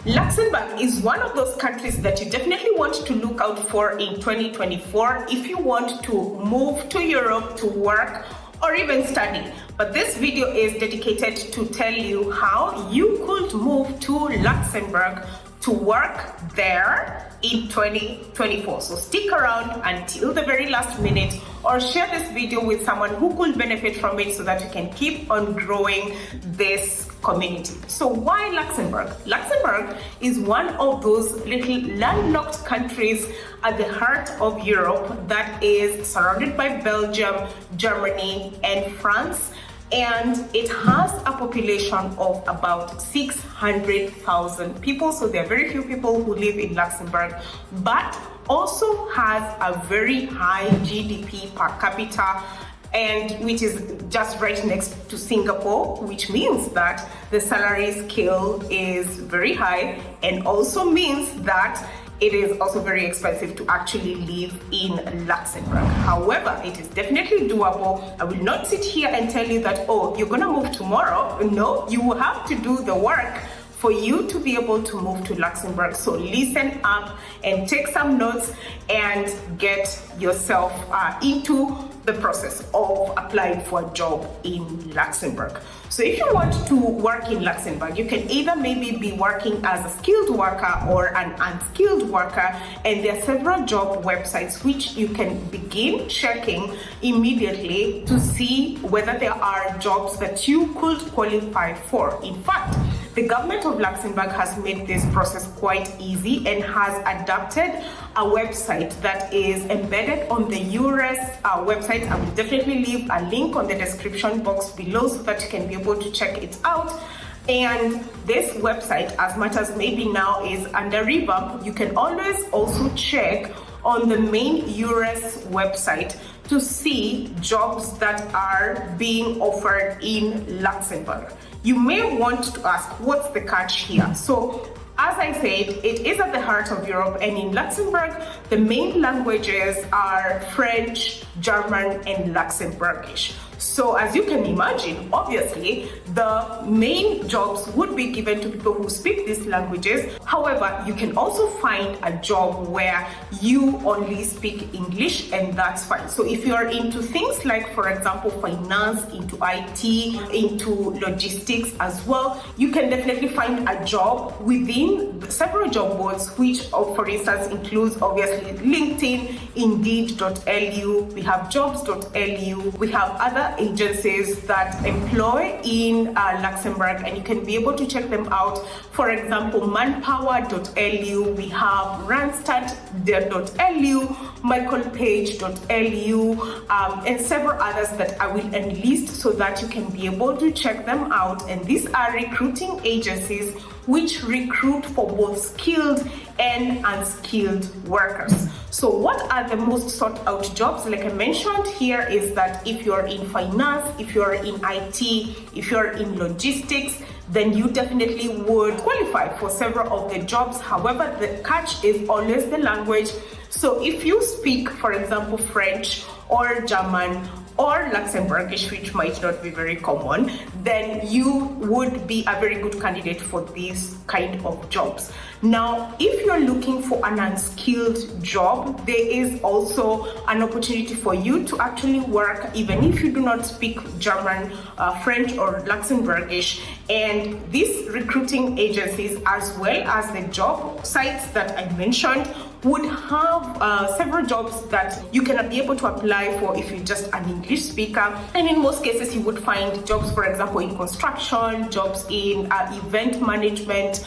Luxembourg is one of those countries that you definitely want to look out for in 2024 if you want to move to Europe to work or even study. But this video is dedicated to tell you how you could move to Luxembourg to work there in 2024. So stick around until the very last minute or share this video with someone who could benefit from it so that you can keep on growing this community. So why Luxembourg? Luxembourg is one of those little landlocked countries at the heart of Europe that is surrounded by Belgium, Germany, and France. And it has a population of about 600,000 people. So there are very few people who live in Luxembourg, but also has a very high GDP per capita, and which is just right next to Singapore, which means that the salary scale is very high, and also means that it is also very expensive to actually live in Luxembourg. However, it is definitely doable. I will not sit here and tell you that, oh, you're gonna move tomorrow. No, you will have to do the work for you to be able to move to Luxembourg. So listen up and take some notes and get yourself into the process of applying for a job in Luxembourg. So if you want to work in Luxembourg, you can either maybe be working as a skilled worker or an unskilled worker, and there are several job websites which you can begin checking immediately to see whether there are jobs that you could qualify for. In fact, the government of Luxembourg has made this process quite easy and has adapted a website that is embedded on the EURES website. I will definitely leave a link on the description box below so that you can be able to check it out. And this website, as much as maybe now is under revamp, you can always also check on the main EURES website to see jobs that are being offered in Luxembourg. You may want to ask, what's the catch here? So, as I said, it is at the heart of Europe, and in Luxembourg, the main languages are French, German, and Luxembourgish. So as you can imagine, obviously, the main jobs would be given to people who speak these languages. However, you can also find a job where you only speak English, and that's fine. So if you are into things like, for example, finance, into IT, into logistics as well, you can definitely find a job within several job boards, which, for instance, includes obviously LinkedIn, Indeed.lu, we have Jobs.lu, we have other agencies that employ in Luxembourg, and you can be able to check them out. For example, Manpower.lu, we have Randstad.lu, MichaelPage.lu, and several others that I will enlist so that you can be able to check them out. And these are recruiting agencies which recruit for both skilled and unskilled workers. So what are the most sought out jobs? Like I mentioned here, is that if you're in finance, if you're in IT, if you're in logistics, then you definitely would qualify for several of the jobs. However, the catch is always the language. So if you speak, for example, French or German or Luxembourgish, which might not be very common, then you would be a very good candidate for these kind of jobs. Now, if you're looking for an unskilled job, there is also an opportunity for you to actually work even if you do not speak German, French, or Luxembourgish. And these recruiting agencies, as well as the job sites that I mentioned, would have several jobs that you can be able to apply for if you're just an English speaker. And in most cases, you would find jobs, for example, in construction, jobs in event management,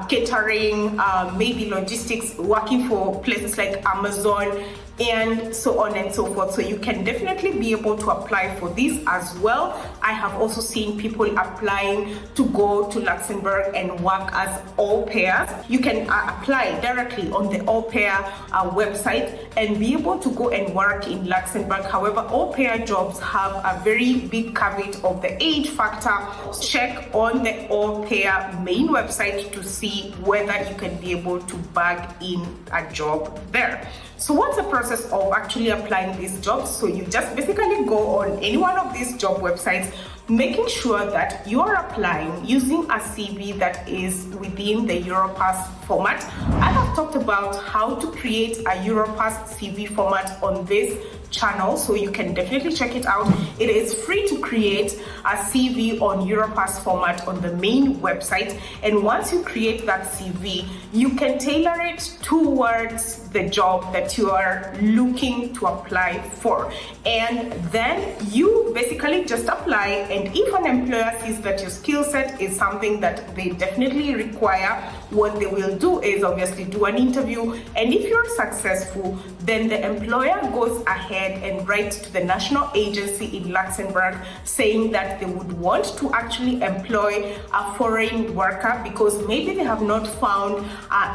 catering, maybe logistics, working for places like Amazon, and so on and so forth. So you can definitely be able to apply for this as well. I have also seen people applying to go to Luxembourg and work as au pairs. You can apply directly on the au pair website and be able to go and work in Luxembourg. However, au pair jobs have a very big caveat of the age factor. Check on the au pair main website to see whether you can be able to bag in a job there. So what's the process of actually applying these jobs? So you just basically go on any one of these job websites, making sure that you are applying using a CV that is within the Europass format. I have talked about how to create a Europass CV format on this channel, so you can definitely check it out. It is free to create a CV on Europass format on the main website, and once you create that CV, you can tailor it towards the job that you are looking to apply for, and then you basically just apply. And if an employer sees that your skill set is something that they definitely require, what they will do is obviously do an interview, and if you're successful, then the employer goes ahead and writes to the national agency in Luxembourg saying that they would want to actually employ a foreign worker because maybe they have not found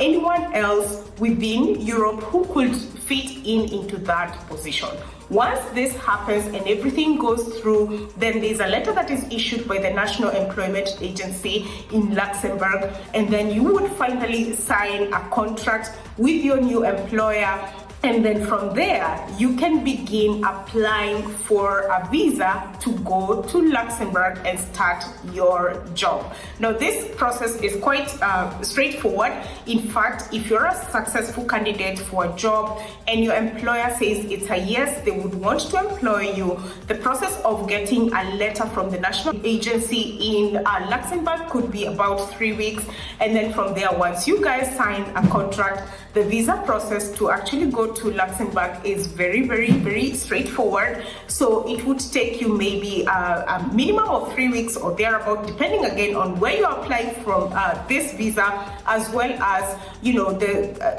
anyone else within Europe who could fit into that position. Once this happens and everything goes through, then there's a letter that is issued by the National Employment Agency in Luxembourg, and then you would finally sign a contract with your new employer. And then from there, you can begin applying for a visa to go to Luxembourg and start your job. Now, this process is quite straightforward. In fact, if you're a successful candidate for a job and your employer says it's a yes, they would want to employ you, the process of getting a letter from the national agency in Luxembourg could be about 3 weeks. And then from there, once you guys sign a contract, the visa process to actually go to Luxembourg is very straightforward. So it would take you maybe a minimum of 3 weeks or thereabout, depending again on where you apply from this visa, as well as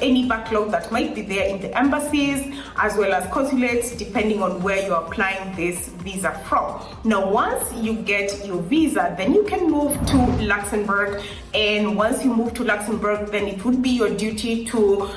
any backlog that might be there in the embassies as well as consulates, depending on where you're applying this visa from. Now, once you get your visa, then you can move to Luxembourg, and once you move to Luxembourg, then it would be your duty to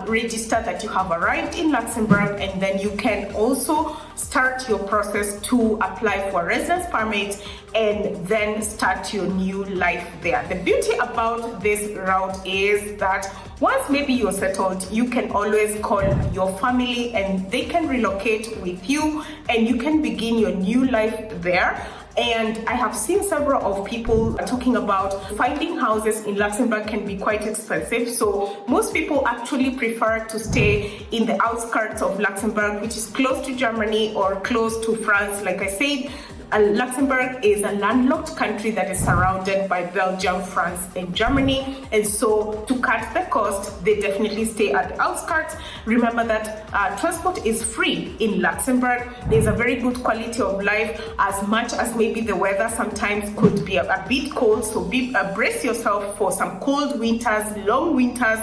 register that you have arrived in Luxembourg, and then you can also start your process to apply for a residence permit and then start your new life there. The beauty about this route is that once maybe you're settled, you can always call your family and they can relocate with you and you can begin your new life there. And I have seen several of people talking about finding houses in Luxembourg can be quite expensive. So most people actually prefer to stay in the outskirts of Luxembourg, which is close to Germany or close to France. Like I said, Luxembourg is a landlocked country that is surrounded by Belgium, France, and Germany. And so to cut the cost, they definitely stay at the outskirts. Remember that transport is free in Luxembourg. There's a very good quality of life, as much as maybe the weather sometimes could be a bit cold. So brace yourself for some cold winters, long winters,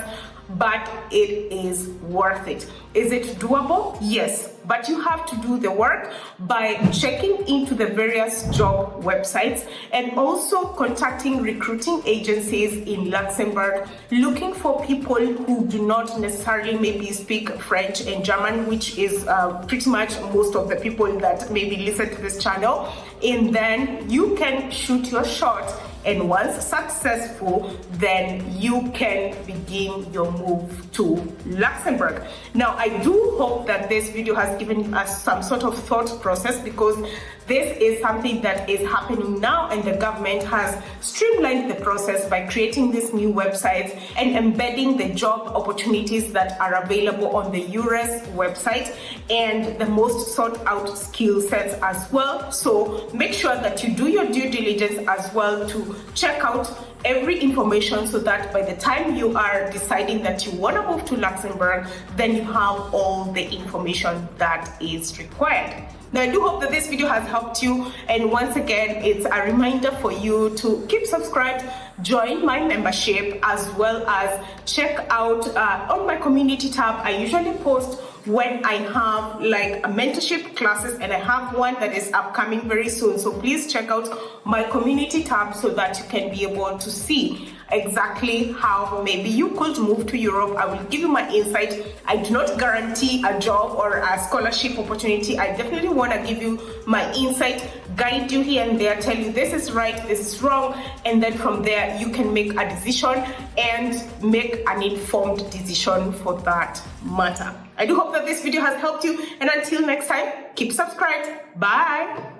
but it is worth it. Is it doable? Yes, but you have to do the work by checking into the various job websites and also contacting recruiting agencies in Luxembourg, looking for people who do not necessarily maybe speak French and German, which is pretty much most of the people that maybe listen to this channel. And then you can shoot your shot, and once successful, then you can begin your move to Luxembourg. Now, I do hope that this video has given us some sort of thought process, because this is something that is happening now, and the government has streamlined the process by creating these new websites and embedding the job opportunities that are available on the EURES website and the most sought out skill sets as well. So make sure that you do your due diligence as well to check out every information, so that by the time you are deciding that you want to move to Luxembourg, then you have all the information that is required. Now, I do hope that this video has helped you, and once again, it's a reminder for you to keep subscribed, join my membership, as well as check out on my community tab. I usually post when I have like a mentorship classes, and I have one that is upcoming very soon. So please check out my community tab so that you can be able to see exactly how maybe you could move to Europe. I will give you my insight. I do not guarantee a job or a scholarship opportunity. I definitely want to give you my insight guide you here and there, tell you this is right, this is wrong, and then from there you can make a decision and make an informed decision for that matter. I do hope that this video has helped you, and until next time, keep subscribed. Bye.